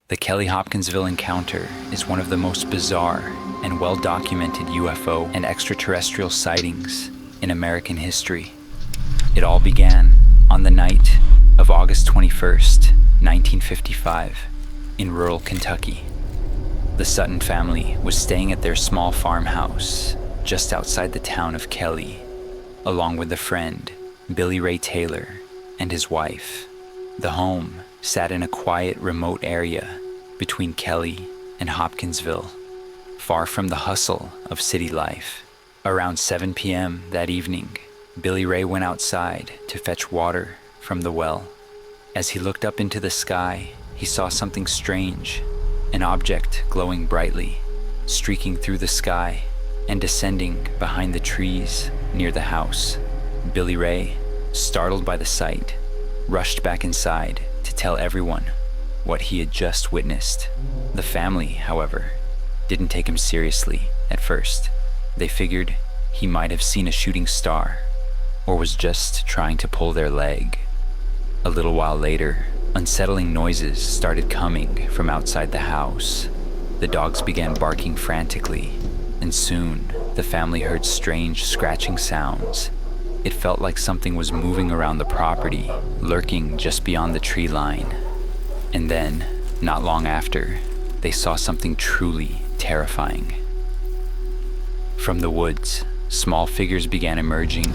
The Kelly-Hopkinsville encounter is one of the most bizarre and well-documented UFO and extraterrestrial sightings in American history. It all began on the night of August 21st, 1955, in rural Kentucky. The Sutton family was staying at their small farmhouse just outside the town of Kelly, along with a friend, Billy Ray Taylor, and his wife. The home sat in a quiet, remote area between Kelly and Hopkinsville, far from the hustle of city life. Around 7 p.m. that evening, Billy Ray went outside to fetch water from the well. As he looked up into the sky, he saw something strange, an object glowing brightly, streaking through the sky and descending behind the trees near the house. Billy Ray, startled by the sight, rushed back inside to tell everyone what he had just witnessed. The family, however, didn't take him seriously at first. They figured he might have seen a shooting star or was just trying to pull their leg. A little while later, unsettling noises started coming from outside the house. The dogs began barking frantically, and soon the family heard strange scratching sounds. It felt like something was moving around the property, lurking just beyond the tree line. And then, not long after, they saw something truly terrifying. From the woods, small figures began emerging.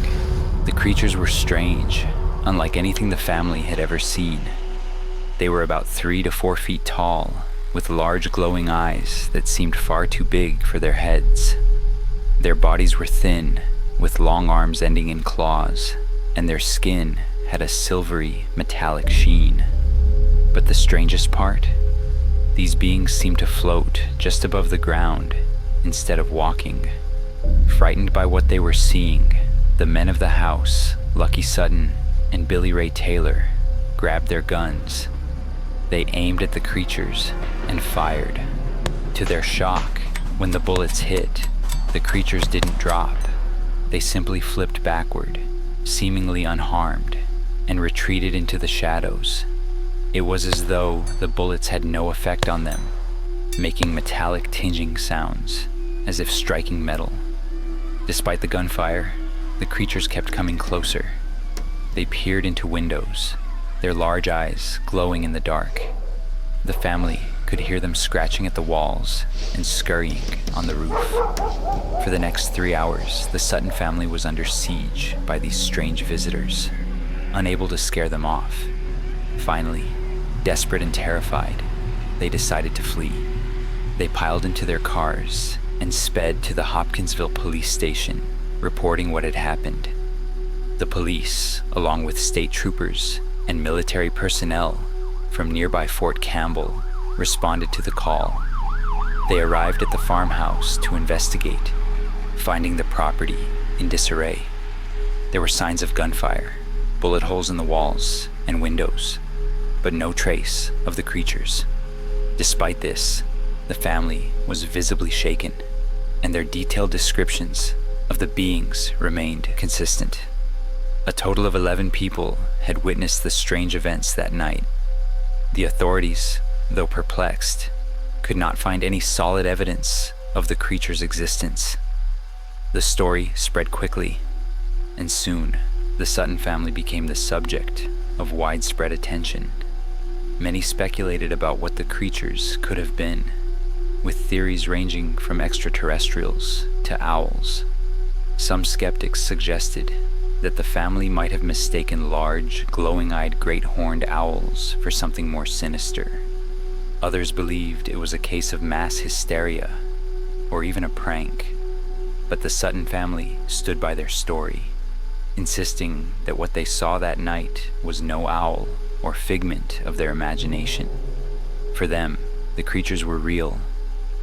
The creatures were strange, unlike anything the family had ever seen. They were about 3 to 4 feet tall, with large glowing eyes that seemed far too big for their heads. Their bodies were thin, with long arms ending in claws, and their skin had a silvery, metallic sheen. But the strangest part? These beings seemed to float just above the ground instead of walking. Frightened by what they were seeing, the men of the house, Lucky Sutton and Billy Ray Taylor, grabbed their guns. They aimed at the creatures and fired. To their shock, when the bullets hit, the creatures didn't drop. They simply flipped backward, seemingly unharmed, and retreated into the shadows. It was as though the bullets had no effect on them, making metallic tinging sounds, as if striking metal. Despite the gunfire, the creatures kept coming closer. They peered into windows, their large eyes glowing in the dark. The family could hear them scratching at the walls and scurrying on the roof. For the next 3 hours, the Sutton family was under siege by these strange visitors, unable to scare them off. Finally, desperate and terrified, they decided to flee. They piled into their cars and sped to the Hopkinsville police station, reporting what had happened. The police, along with state troopers and military personnel from nearby Fort Campbell, responded to the call. They arrived at the farmhouse to investigate, finding the property in disarray. There were signs of gunfire, bullet holes in the walls and windows, but no trace of the creatures. Despite this, the family was visibly shaken, and their detailed descriptions of the beings remained consistent. A total of 11 people had witnessed the strange events that night. The authorities, though perplexed, could not find any solid evidence of the creature's existence. The story spread quickly, and soon the Sutton family became the subject of widespread attention. Many speculated about what the creatures could have been, with theories ranging from extraterrestrials to owls. Some skeptics suggested that the family might have mistaken large, glowing-eyed great horned owls for something more sinister. Others believed it was a case of mass hysteria, or even a prank. But the Sutton family stood by their story, insisting that what they saw that night was no owl or figment of their imagination. For them, the creatures were real,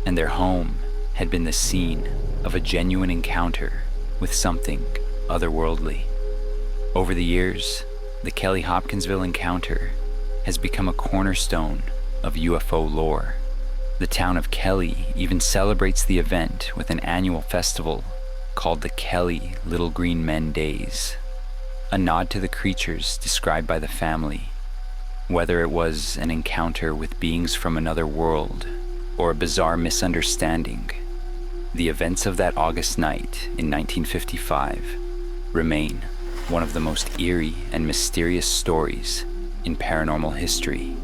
and their home had been the scene of a genuine encounter with something otherworldly. Over the years, the Kelly-Hopkinsville encounter has become a cornerstone of UFO lore. The town of Kelly even celebrates the event with an annual festival called the Kelly Little Green Men Days, a nod to the creatures described by the family. Whether it was an encounter with beings from another world or a bizarre misunderstanding, the events of that August night in 1955 remain one of the most eerie and mysterious stories in paranormal history.